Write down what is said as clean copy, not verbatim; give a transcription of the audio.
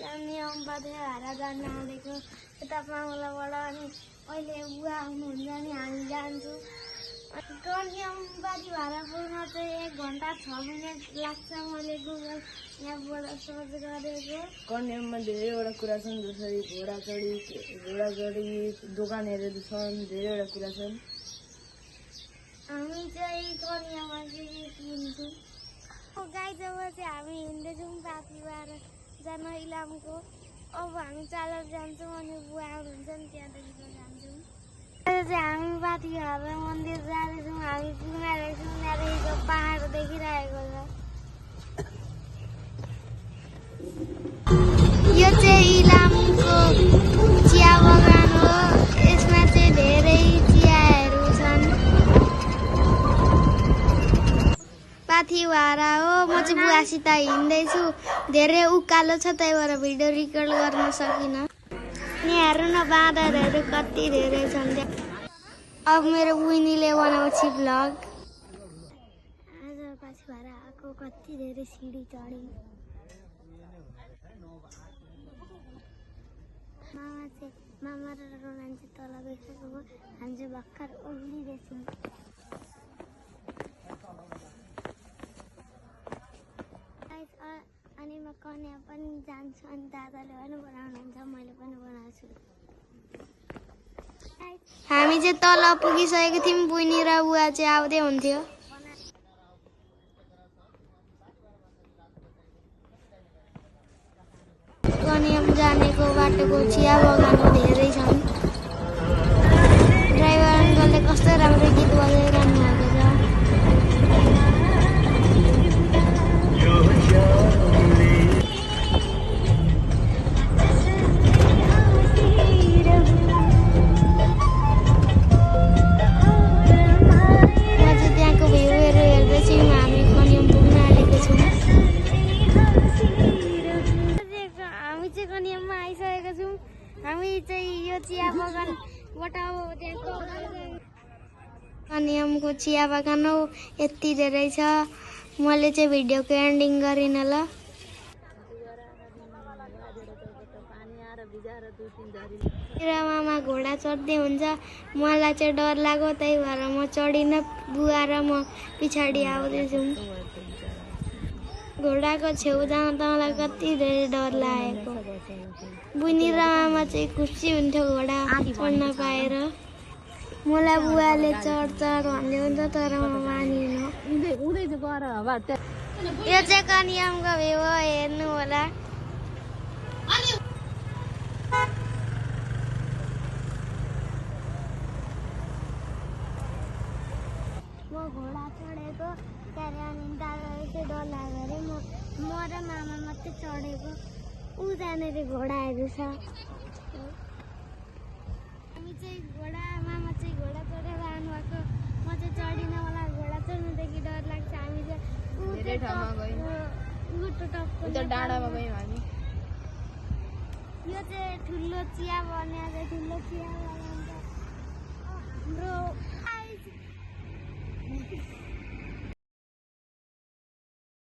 नियम बाध्य भएर जान आउँदैको यता पाङ्गलाबाट अनि अहिले बुवा आउनुहुन्छ नि हामी जान्छौँ। नियमबारी भएर पुग्न चाहिँ 1 घन्टा 6 मिनट लाग्छ। मैले गुगल म्यापबाट सर्च गरेको। कन्याममा धेरैवटा कुरा छन्, जसरी घोडाचढी दोकानहरू छन्, धेरैवटा कुरा छन्। हामी चाहिँ कन्यामा चाहिँ किन्छौँ। गाई जब चाहिँ हामी हिँड्दैछौँ पाथी भएर जान इलामको। अब हामी चालेर जान्छौँ अनि बुवा आउनुहुन्छ नि त्यहाँदेखिको जान्छौँ। अहिले चाहिँ हामी पाथी भएर मन्दिर जाँदैछौँ। हामी पुगिरहेछौँ, त्यहाँदेखिको पहाड देखिरहेको छ। यो चाहिँ इलामको चिया बगान हो। यसमा चाहिँ धेरै चियाहरू छन्। पाथिभारा हो। म चाहिँ बुवासित हिँड्दैछु। धेरै उकालो छ, त्यही भएर भिडियो रेकर्ड गर्न सकिनँ। अनि हेर्नु न बाँदरहरू कति धेरै छन् त्यहाँ। अब मेरो बुइनीले बनाउँछ भ्लग। आज पाथिभारा आएको कति धेरै सिडी चढ्यो। मामा र रोनान चाहिँ तल गइसकेको हो। हामी चाहिँ भर्खर उभिँदैछौँ। अनि म कन्या पनि जान्छु अनि दादाले पनि बनाउनुहुन्छ, मैले पनि बनाउँछु। हामी चाहिँ तल पुगिसकेको थियौँ। बुइनी र बुवा चाहिँ आउँदै हुन्थ्यो। कन्याम जानेको बाटोको चिया बगानहरू धेरै छन्। ड्राइभर अङ्कलले कस्तो राम्रो गीत बजाइरहनु भएको छ। हामी चाहिँ यो चिया बगानबाट कन्यामको चिया बगान हो। यति धेरै छ। मैले चाहिँ भिडियोको एन्डिङ गरिनँ ल। मेरा मामा घोडा चढ्दै हुन्छ। मलाई चाहिँ डर लाग्यो, त्यही भएर म चढिनँ। बुवा र म पछाडि आउँदैछौँ। घोडाको छेउ जान त मलाई कति धेरै डर लागेको। बुइनी र मामा चाहिँ खुसी हुन्थ्यो घोडा चढ्न पाएर। मलाई बुवाले चढ भन्दै हुन्छ, तर म मानिनँ। यो चाहिँ कन्यामको भ्यू हो, हेर्नु होला। म घोडा चढेको, त्यहाँदेखि दादाले चाहिँ डर लाग्यो अरे। म र मामा मात्रै चढेको। ऊ त्यहाँनिर घोडाहरू छ। हामी चाहिँ मामा चाहिँ घोडा चढेर आउनुभएको। म चाहिँ चढिनँ, मलाई घोडा चढ्नुदेखि डर लाग्छ। हामी चाहिँ डाँडामा गयौँ हामी। यो चाहिँ ठुलो चिया बन्या चाहिँ ठुलो चिया बगान छ हाम्रो।